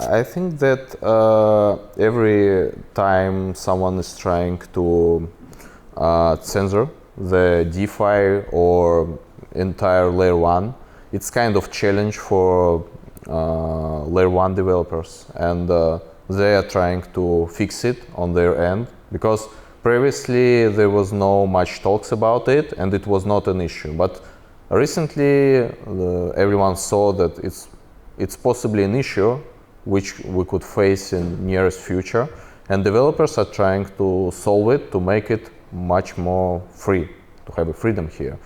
I think that every time someone is trying to censor the DeFi or entire layer 1, it's kind of challenge for layer 1 developers, and they are trying to fix it on their end, because previously there was no much talks about it and it was not an issue. But recently everyone saw that it's possibly an issue which we could face in nearest future, and developers are trying to solve it to make it much more free, to have a freedom here.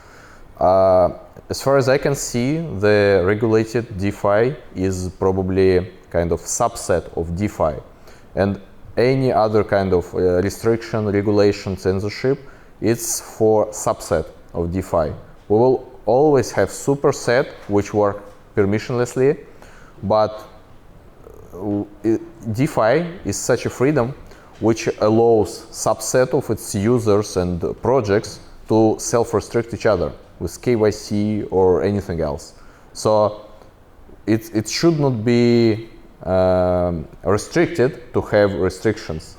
As far as I can see, the regulated DeFi is probably kind of subset of DeFi, and any other kind of restriction, regulation, censorship, it's for subset of DeFi. We will always have superset which work permissionlessly, but DeFi is such a freedom which allows subset of its users and projects to self-restrict each other with KYC or anything else. So it should not be restricted to have restrictions.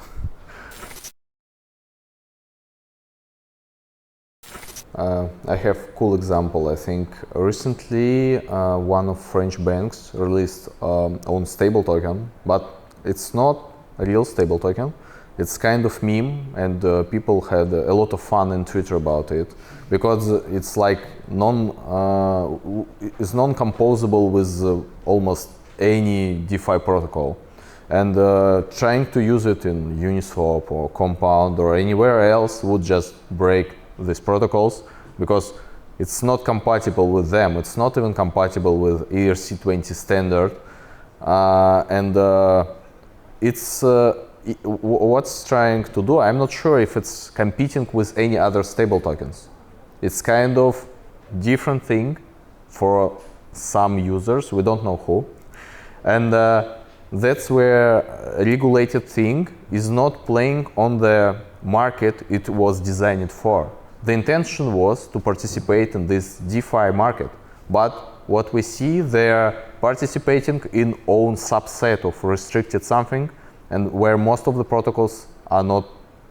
I have a cool example. I think recently one of French banks released own stable token, but it's not a real stable token. It's kind of meme, and people had a lot of fun in Twitter about it, because it's like non-composable with almost any DeFi protocol, and trying to use it in Uniswap or Compound or anywhere else would just break these protocols, because it's not compatible with them. It's not even compatible with ERC20 standard, and it's what's trying to do. I'm not sure if it's competing with any other stable tokens. It's kind of different thing for some users. We don't know who, and that's where a regulated thing is not playing on the market it was designed for. The intention was to participate in this DeFi market, but what we see, they're participating in own subset of restricted something, and where most of the protocols are not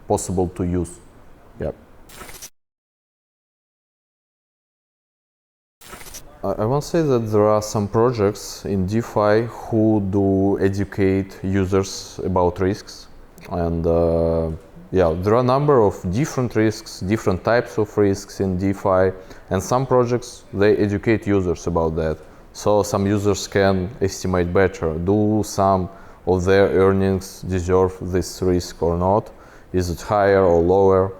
possible to use. Yep. I want to say that there are some projects in DeFi who do educate users about risks, and yeah, there are a number of different risks, different types of risks in DeFi, and some projects, they educate users about that. So some users can estimate better, do some of their earnings deserve this risk or not? Is it higher or lower?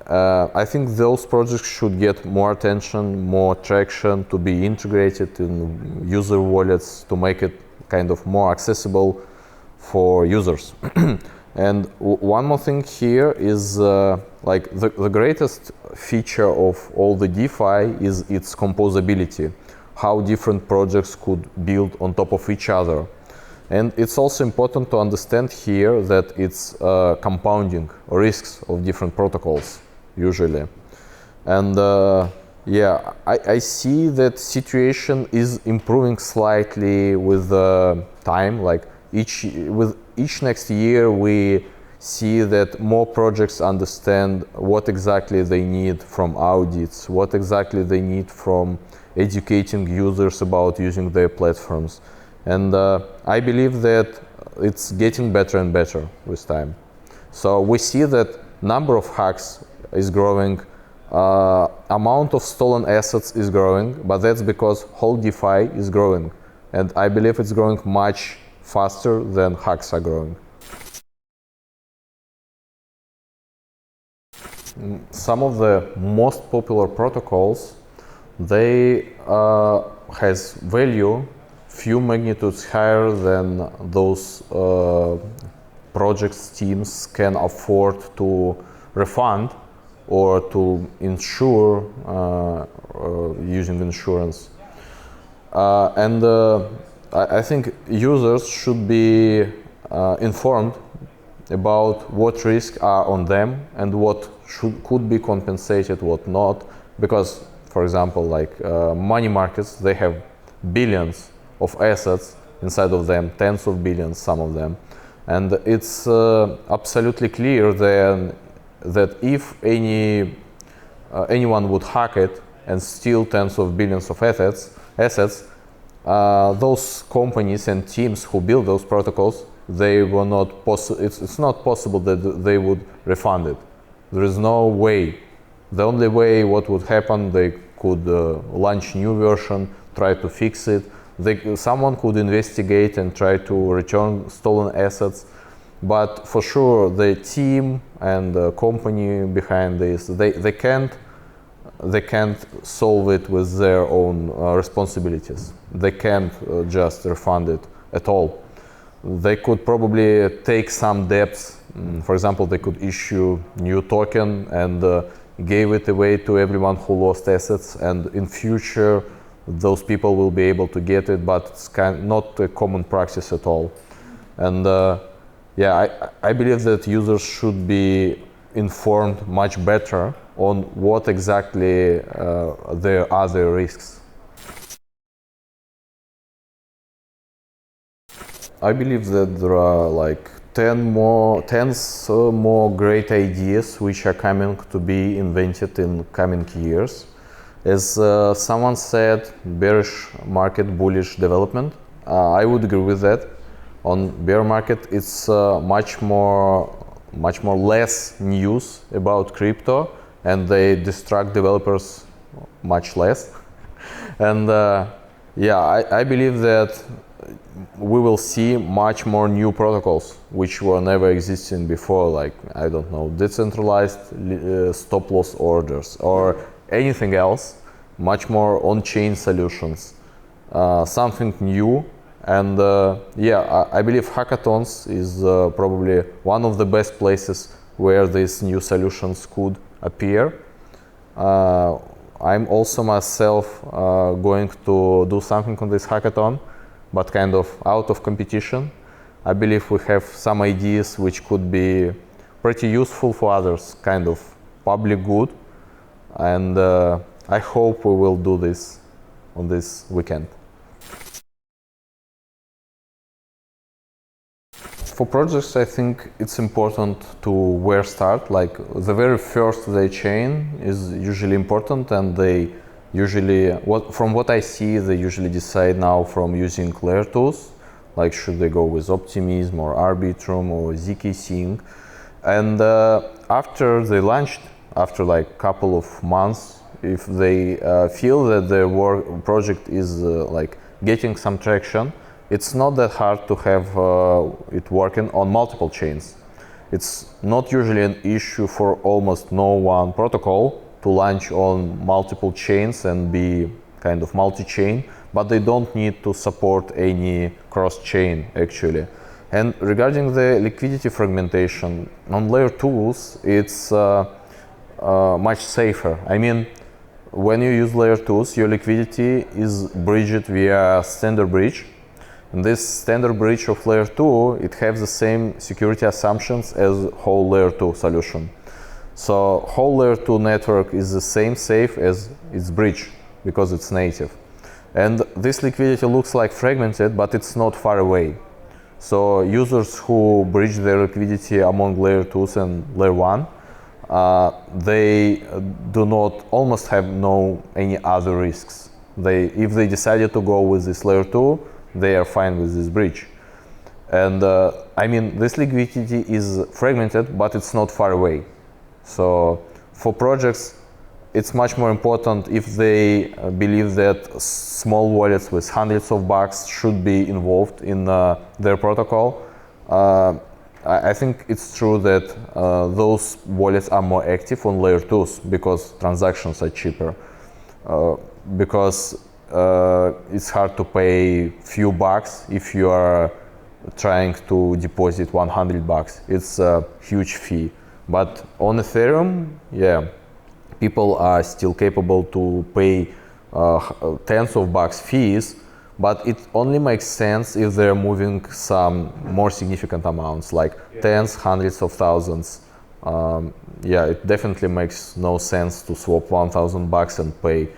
I think those projects should get more attention, more traction, to be integrated in user wallets, to make it kind of more accessible for users. And one more thing here is like the greatest feature of all the DeFi is its composability, how different projects could build on top of each other. And it's also important to understand here that it's compounding risks of different protocols, usually. And yeah, I see that situation is improving slightly with time. Like with each next year, we see that more projects understand what exactly they need from audits, what exactly they need from educating users about using their platforms. And I believe that it's getting better and better with time. So we see that number of hacks is growing, amount of stolen assets is growing, but that's because whole DeFi is growing. And I believe it's growing much faster than hacks are growing. Some of the most popular protocols, they has value few magnitudes higher than those projects teams can afford to refund or to insure using insurance. And I think users should be informed about what risks are on them and what could be compensated, what not. Because, for example, like money markets, they have billions of assets inside of them, tens of billions, some of them. And it's absolutely clear then that if anyone would hack it and steal tens of billions of assets, those companies and teams who build those protocols, they were not it's not possible that they would refund it. There is no way. The only way what would happen, they could launch new version, try to fix it. Someone could investigate and try to return stolen assets. But for sure, the team and the company behind this, they can't solve it with their own responsibilities. They can't just refund it at all. They could probably take some debts. For example, they could issue new token and gave it away to everyone who lost assets, and in future those people will be able to get it, but it's not a common practice at all. And I believe that users should be informed much better on what exactly there are the risks. I believe that there are like 10 more great ideas which are coming to be invented in coming years. As someone said, bearish market, bullish development. I would agree with that. On bear market, it's much more less news about crypto, and they distract developers much less. And I believe that we will see much more new protocols which were never existing before, like, I don't know, decentralized stop loss orders or anything else, much more on-chain solutions, something new. And I believe hackathons is probably one of the best places where these new solutions could appear. I'm also myself going to do something on this hackathon, but kind of out of competition. I believe we have some ideas which could be pretty useful for others, kind of public good. And I hope we will do this on this weekend. For projects, I think it's important to where start. Like the very first they chain is usually important, and they usually, from what I see, they usually decide now from using layer 2s, like should they go with Optimism or Arbitrum or ZK Sync. And after they launched, after like couple of months, if they feel that their project is like getting some traction, it's not that hard to have it working on multiple chains. It's not usually an issue for almost no one protocol to launch on multiple chains and be kind of multi-chain, but they don't need to support any cross-chain actually. And regarding the liquidity fragmentation, on layer 2s, it's much safer. I mean, when you use layer 2s, your liquidity is bridged via standard bridge. And this standard bridge of layer 2, it has the same security assumptions as whole layer 2 solution. So whole layer 2 network is the same safe as its bridge because it's native. And this liquidity looks like fragmented, but it's not far away. So users who bridge their liquidity among layer 2s and layer 1, they do not almost have any other risks. If they decided to go with this layer 2, they are fine with this bridge. And I mean, this liquidity is fragmented, but it's not far away. So for projects, it's much more important if they believe that small wallets with hundreds of bucks should be involved in their protocol. I think it's true that those wallets are more active on layer 2s because transactions are cheaper. Because it's hard to pay few bucks if you are trying to deposit 100 bucks. It's a huge fee. But on Ethereum, yeah, people are still capable to pay tens of bucks fees, but it only makes sense if they're moving some more significant amounts, like tens, hundreds of thousands. It definitely makes no sense to swap 1,000 bucks and pay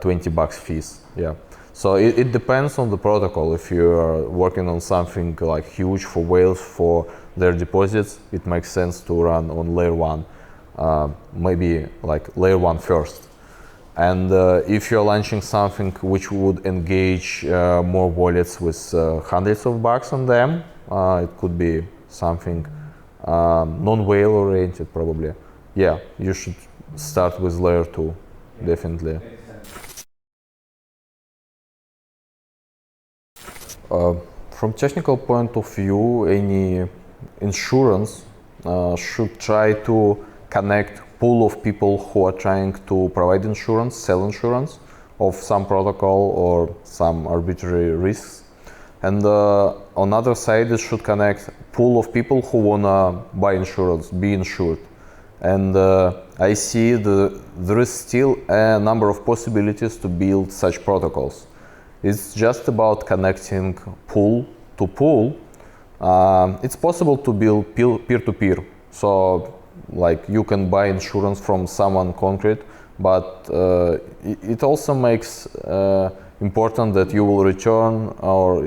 20 bucks fees. Yeah. So it depends on the protocol. If you are working on something like huge for whales for their deposits, it makes sense to run on layer 1, maybe like layer 1 first. And if you're launching something which would engage more wallets with hundreds of bucks on them, it could be something non-whale oriented probably. Yeah, you should start with layer 2, definitely. From technical point of view, any insurance should try to connect pool of people who are trying to provide insurance, sell insurance of some protocol or some arbitrary risks. And on the other side, it should connect pool of people who wanna buy insurance, be insured. And I see there is still a number of possibilities to build such protocols. It's just about connecting pool to pool. It's possible to build peer-to-peer. So like you can buy insurance from someone concrete, but it also makes important that you will return or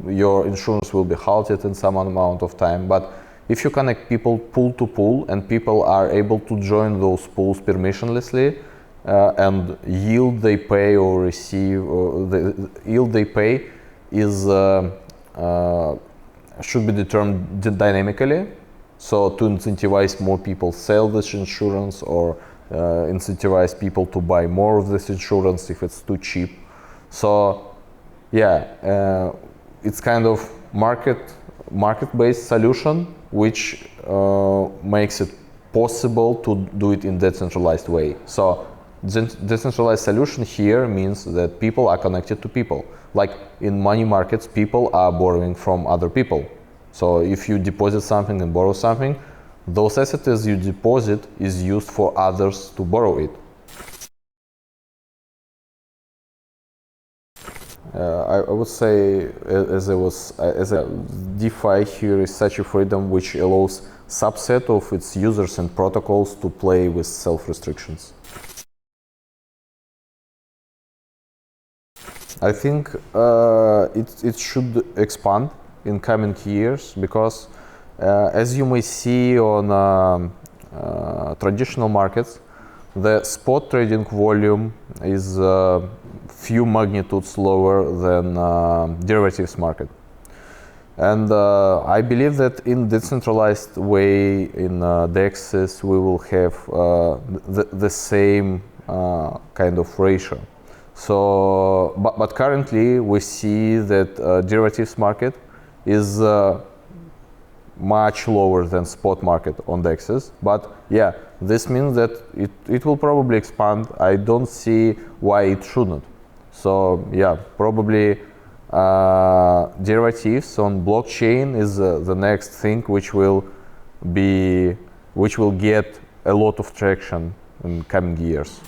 your insurance will be halted in some amount of time. But if you connect people pool to pool and people are able to join those pools permissionlessly, and yield they pay or receive, or the yield they pay is should be determined dynamically. So to incentivize more people sell this insurance or incentivize people to buy more of this insurance if it's too cheap. So yeah, it's kind of market-based solution which makes it possible to do it in decentralized way. So decentralized solution here means that people are connected to people. Like in money markets, people are borrowing from other people. So if you deposit something and borrow something, those assets you deposit is used for others to borrow it. I would say, as a DeFi here is such a freedom which allows subset of its users and protocols to play with self-restrictions. I think it should expand in coming years because as you may see on traditional markets, the spot trading volume is few magnitudes lower than derivatives market. And I believe that in decentralized way in DEXs we will have the same kind of ratio. So, but currently we see that derivatives market is much lower than spot market on DEXs. But yeah, this means that it will probably expand. I don't see why it shouldn't. So yeah, probably derivatives on blockchain is the next thing which will get a lot of traction in coming years.